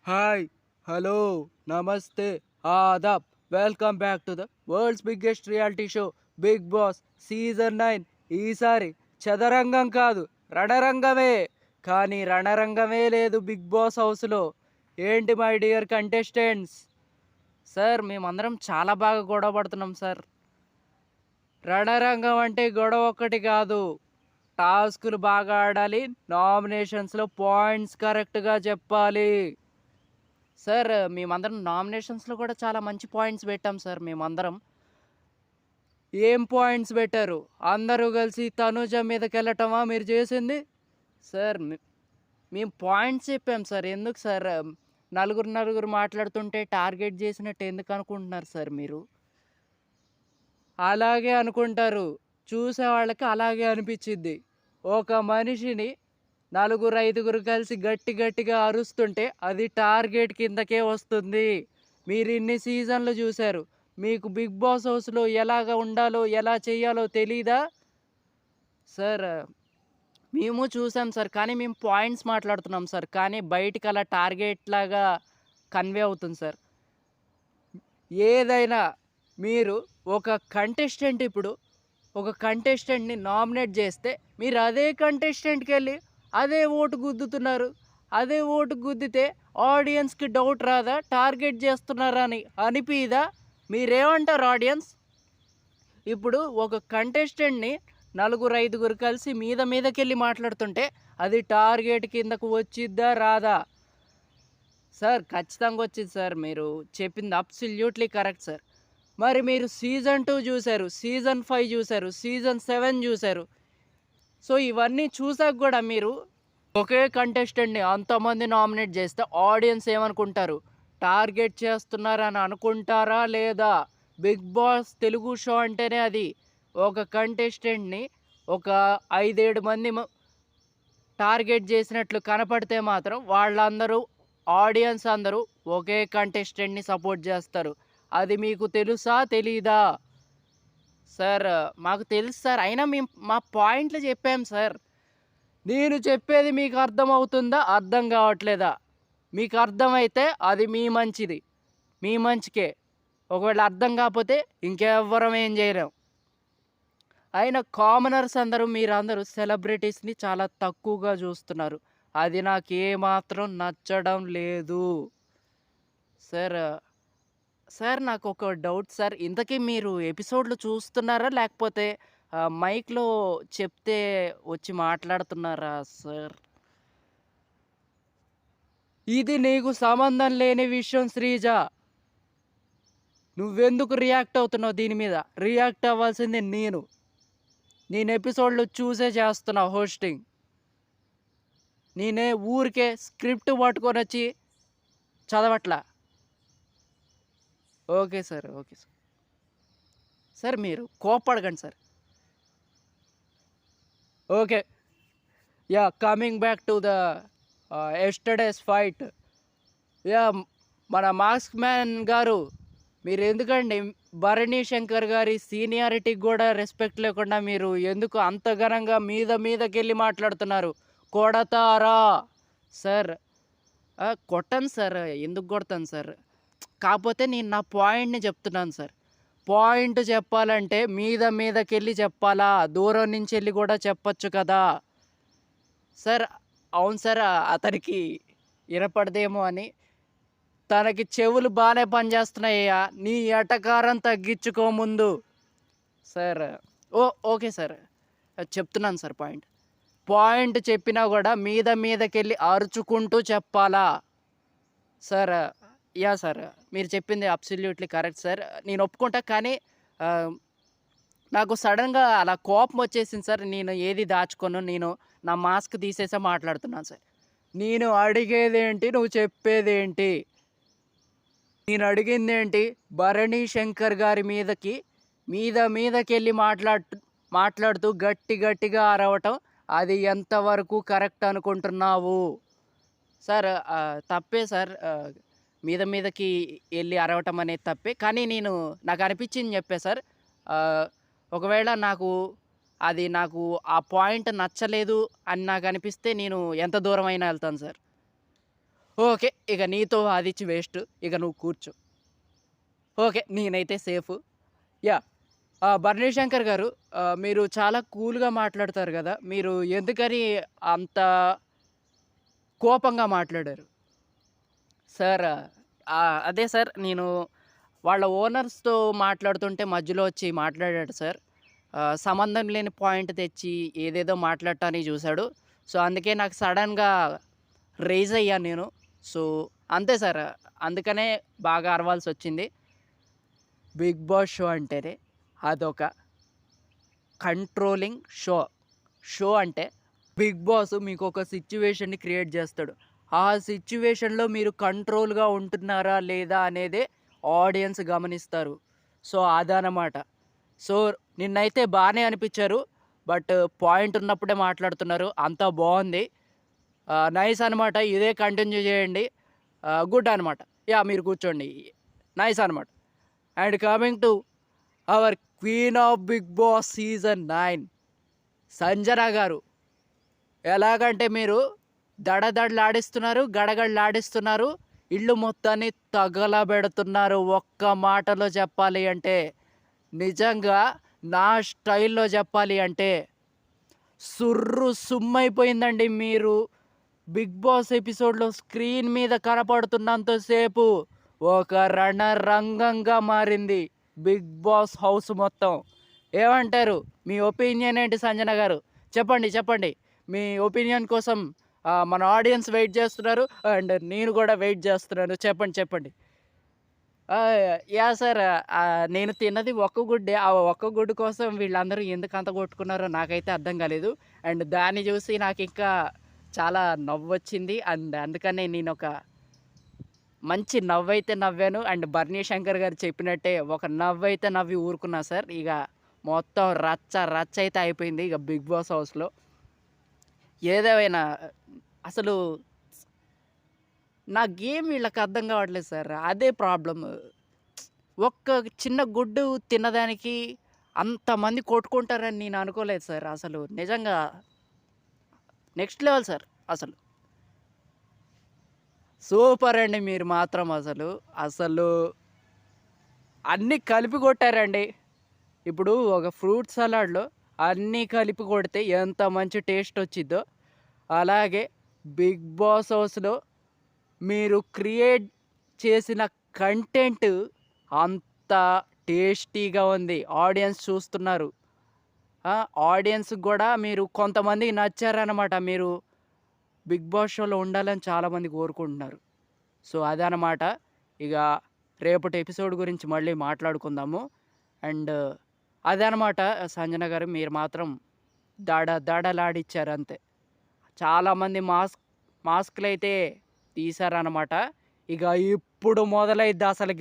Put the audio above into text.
Hi, hello, namaste, adab. Welcome back to the world's biggest reality show, Big Boss Season 9. ఈసారి చదరంగం కాదు, రణరంగమే. కానీ రణరంగమే లేదు బిగ్ బాస్ హౌస్లో. ఏంటి మై డియర్ కంటెస్టెంట్స్? సార్ మేమందరం చాలా బాగా గొడవ పడుతున్నాం సార్. రణరంగం అంటే గొడవ ఒక్కటి కాదు. టాస్కులు బాగా ఆడాలి, నామినేషన్స్లో పాయింట్స్ కరెక్ట్గా చెప్పాలి. సార్ మేమందరం నామినేషన్స్లో కూడా చాలా మంచి పాయింట్స్ పెట్టాం సార్. మేమందరం ఏం పాయింట్స్ పెట్టారు? అందరూ కలిసి తనుజ మీదకి వెళ్ళటమా మీరు చేసింది? సార్ మేము పాయింట్స్ చెప్పాం సార్. ఎందుకు సార్ నలుగురు నలుగురు మాట్లాడుతుంటే టార్గెట్ చేసినట్టు ఎందుకు అనుకుంటున్నారు సార్ మీరు? అలాగే అనుకుంటారు, చూసే వాళ్ళకి అలాగే అనిపించిద్ది. ఒక మనిషిని నలుగురు ఐదుగురు కలిసి గట్టి గట్టిగా అరుస్తుంటే అది టార్గెట్ కిందకే వస్తుంది. మీరు ఇన్ని సీజన్లు చూశారు, మీకు బిగ్ బాస్ హౌస్లో ఎలాగ ఉండాలో ఎలా చేయాలో తెలీదా సార్? మేము చూసాం సార్, కానీ మేము పాయింట్స్ మాట్లాడుతున్నాం సార్. కానీ బయటికి అలా టార్గెట్ లాగా కన్వే అవుతుంది సార్. ఏదైనా మీరు ఒక కంటెస్టెంట్ ఇప్పుడు ఒక కంటెస్టెంట్ని నామినేట్ చేస్తే మీరు అదే కంటెస్టెంట్కి వెళ్ళి అదే ఓటు గుద్దుతున్నారు. అదే ఓటు గుద్దితే ఆడియన్స్కి డౌట్ రాదా? టార్గెట్ చేస్తున్నారని అనిపిదా? మీరేమంటారు ఆడియన్స్? ఇప్పుడు ఒక కంటెస్టెంట్ని నలుగురు ఐదుగురు కలిసి మీదకెళ్ళి మాట్లాడుతుంటే అది టార్గెట్ కిందకు వచ్చిద్దా రాదా? సార్ ఖచ్చితంగా వచ్చింది సార్. మీరు చెప్పింది అబ్సల్యూట్లీ కరెక్ట్ సార్. మరి మీరు సీజన్ 2 చూశారు, సీజన్ 5 చూశారు, సీజన్ 7 చూశారు. సో ఇవన్నీ చూసాక కూడా మీరు ఒకే కంటెస్టెంట్ని అంతమంది నామినేట్ చేస్తే ఆడియన్స్ ఏమనుకుంటారు? టార్గెట్ చేస్తున్నారని అనుకుంటారా లేదా? బిగ్ బాస్ తెలుగు షో అంటేనే అది. ఒక కంటెస్టెంట్ని ఒక 5-7 మంది టార్గెట్ చేసినట్లు కనపడితే మాత్రం వాళ్ళందరూ ఆడియన్స్ అందరూ ఒకే కంటెస్టెంట్ని సపోర్ట్ చేస్తారు. అది మీకు తెలుసా తెలీదా? సార్ మాకు తెలుసు సార్. అయినా మేము మా పాయింట్లు చెప్పాం సార్. నేను చెప్పేది మీకు అర్థమవుతుందా? అర్థం కావట్లేదా? మీకు అర్థమైతే అది మీ మంచిది, మీ మంచికే. ఒకవేళ అర్థం కాకపోతే ఇంకెవ్వరం ఏం చేయలేం. అయినా కామనర్స్ అందరూ మీరందరూ సెలబ్రిటీస్ని చాలా తక్కువగా చూస్తున్నారు. అది నాకు ఏమాత్రం నచ్చడం లేదు సార్. సార్ నాకు ఒక డౌట్ సార్. ఇంతకీ మీరు ఎపిసోడ్లు చూస్తున్నారా? లేకపోతే మైక్‌లో చెప్తే వచ్చి మాట్లాడుతున్నారా సార్? ఇది నీకు సంబంధం లేని విషయం శ్రీజ. నువ్వెందుకు రియాక్ట్ అవుతున్నావు దీని మీద? రియాక్ట్ అవ్వాల్సింది నేను. నేను ఎపిసోడ్లు చూసే చేస్తున్నా హోస్టింగ్. నేనే ఊరికే స్క్రిప్ట్ పట్టుకొనొచ్చి చదవట్లా. Okay sir. Okay sir. Sir మీరు కోప్పడకండి sir. Okay. Yeah! Coming back to the yesterday's fight. Yeah! మన మాస్క్ మ్యాన్ గారు, మీరెందుకండి భరణి శంకర్ గారి సీనియారిటీకి గూడా రెస్పెక్ట్ లేకుండా మీరు ఎందుకు అంత ఘనంగా మీదకెళ్ళి మాట్లాడుతున్నారు? కొడతారా? సార్ కొట్టను సార్. ఎందుకు కొడతాను సార్? కాపోతే నేను నా పాయింట్‌ని చెప్తున్నాను సార్. పాయింట్ చెప్పాలంటే మీదకెళ్ళి చెప్పాలా? దూరం నుంచెళ్ళి గూడా చెప్పొచ్చు కదా! సార్ అవును సార్. అతనికి ఇనపడదేమో అని. తనకి చెవులు బానే పనిచేస్తున్నాయ్యా. నీ ఎటకారం తగ్గించుకో ముందు. Sir okay sir. చెప్తున్నాను సార్ పాయింట్. పాయింట్ చెప్పినా గూడా మీదకెళ్ళి అరుచుకుంటూ చెప్పాలా? Sir yeah! సార్. మీరు చెప్పింది అబ్సల్యూట్‌లీ కరెక్ట్ సార్. నేను ఒప్పుకుంటా. కానీ ఆహ్, నాకు సడెన్‌గా అలా కోపం వచ్చేసింది సార్. నేను ఏది దాచుకోను. నేను నా మాస్క్ తీసేసే మాట్లాడుతున్నాను సార్. నేను అడిగేదేంటి? నువ్వు చెప్పేదేంటి? నేను అడిగిందేంటి? భరణి శంకర్ గారి మీదకెళ్ళి మాట్లాడుతూ గట్టిగా అరవటం అది ఎంతవరకు కరెక్ట్ అనుకుంటున్నావు? సార్ తప్పే సార్. మీదకి ఎళ్లి అరవటం అనేది తప్పే. కానీ నాకనిపించింది చెప్పా సార్. ఆహ్, ఒకవేళ నాకు ఆ పాయింట్ నచ్చలేదు అని నాకనిపిస్తే నేను ఎంత దూరమైనా ఎళ్తాను సార్. ఓకే. ఇక నీతో వాదిచ్చి వేస్ట్. ఇక నువ్వు కూర్చో. ఓకే. నేనైతే సేఫు. యాహ్! భరణి శంకర్ గారు, మీరు చాలా కూల్‌గా మాట్లాడతారు గదా! మీరు ఎందుకని అంత కోపంగా మాట్లాడారు? సార్, అదే సార్, నేను వాళ్ళ ఓనర్స్‌తో మాట్లాడుతుంటే మధ్యలో వచ్చి మాట్లాడాడు సార్. సంబంధం లేని పాయింట్ తెచ్చి ఏదేదో మాట్లాడటానికి చూసాడు. సో, అందుకే నాకు సడెన్‌గా రైజ్ అయ్యాను నేను. సో, అంతే సార్. అందుకనే బాగా అరవాల్సొచ్చింది. 'బిగ్ బాస్' షో అంటేనే అదొక కంట్రోలింగ్ షో. షో అంటే 'బిగ్ బాస్' మీకొక సిట్యుయేషన్‌ని క్రియేట్ జేస్తాడు. ఆ సిట్యుయేషన్‌లో మీరు కంట్రోల్‌గా ఉంటున్నారా లేదా అనేదే ఆడియన్స్ గమనిస్తారు. సో, అదనమాట. సో, నిన్నైతే బానే అనిపిచ్చారు. బట్ పాయింట్ ఉన్నప్పుడే మాట్లాడుతున్నారు. అంతా బావుంది. నైస్ అనమాట. ఇదే కంటిన్యూ జేయండి. గుడ్ అనమాట. యాహ్! మీరు కూర్చోండి. నైస్ అనమాట. And coming to our queen of 'Bigg Boss' season 9 Sanjana గారు. ఎలాగంటే మీరు దడదడలాడిస్తున్నారు, గడగడలాడిస్తున్నారు, ఇల్లు మొత్తాన్ని తగలబెడుతున్నారు. ఒక్క మాటలో చెప్పాలి అంటే, నిజంగా నా స్టైల్‌లో చెప్పాలి అంటే, సుర్రు సుమ్మయిపోయిందండి మీరు. 'బిగ్ బాస్' ఎపిసోడ్‌లో స్క్రీన్ మీద కనపడుతున్నంత సేపు ఒక రణరంగంగా మారింది 'బిగ్ బాస్' హౌస్ మొత్తం. ఏమంటారు? మీ ఒపీనియన్ ఏంటి సంజన గారు? చెప్పండి. చెప్పండి. మీ ఒపీనియన్ కోసం మన ఆడియన్స్ వెయిట్ చేస్తున్నారు. అండ్ నేను కూడా వెయిట్ చేస్తున్నాను. చెప్పండి. చెప్పండి. యాహ్! సార్. నేను తిన్నది ఒక్క గుడ్డే. ఆ ఒక్క గుడ్డు కోసం వీళ్ళందరూ ఎందుకంత కొట్టుకున్నారో నాకైతే అర్థం కాలేదు. అండ్ దాన్ని చూసి నాకింకా చాలా నవ్వొచ్చింది. అండ్ అందుకనే నేనొక మంచి నవ్వైతే నవ్వాను. అండ్ భరణి శంకర్ గారు చెప్పినట్టే ఒక నవ్వైతే నవ్వి ఊరుకున్నా సార్. ఇక మొత్తం రచ్చ రచ్చ అయితే అయిపోయింది ఇక 'బిగ్ బాస్' హౌస్‌లో. ఏదేమైనా అసలు నా గేమ్ వీళ్ళకి అర్థం కావట్లేదు సార్. అదే ప్రాబ్లమ్. ఒక్క చిన్న గుడ్డు తినడానికి అంతమంది కొట్టుకుంటారని నేను అనుకోలేదు సార్. అసలు నిజంగా నెక్స్ట్ లెవెల్ సార్ అసలు. సూపర్ అండి మీరు మాత్రం అసలు. అసలు అన్నీ కలిపి కొట్టారండి. ఇప్పుడు ఒక ఫ్రూట్ సలాడ్‌లో అన్నీ కలిపి కొడితే ఎంత మంచి టేస్ట్ వచ్చిద్దో, అలాగే 'బిగ్ బాస్' హౌస్‌లో మీరు క్రియేట్ చేసిన కంటెంట్ అంత టేస్టీగా ఉంది. ఆడియన్స్ చూస్తున్నారు. ఆడియన్స్‌కి గూడా మీరు కొంతమందికి నచ్చారనమాట. మీరు 'బిగ్ బాస్' షోలో ఉండాలని చాలామంది కోరుకుంటున్నారు. సో, అదనమాట. ఇగ రేపటి ఎపిసోడ్ గురించి మళ్ళీ మాట్లాడుకుందాము. అండ్ అదనమాట సంజన గారు, మీరు మాత్రం దడలాడిచ్చారంతే. చాలామంది మాస్కులైతే తీశారనమాట. ఇక ఇప్పుడు మొదలైద్ది అసలు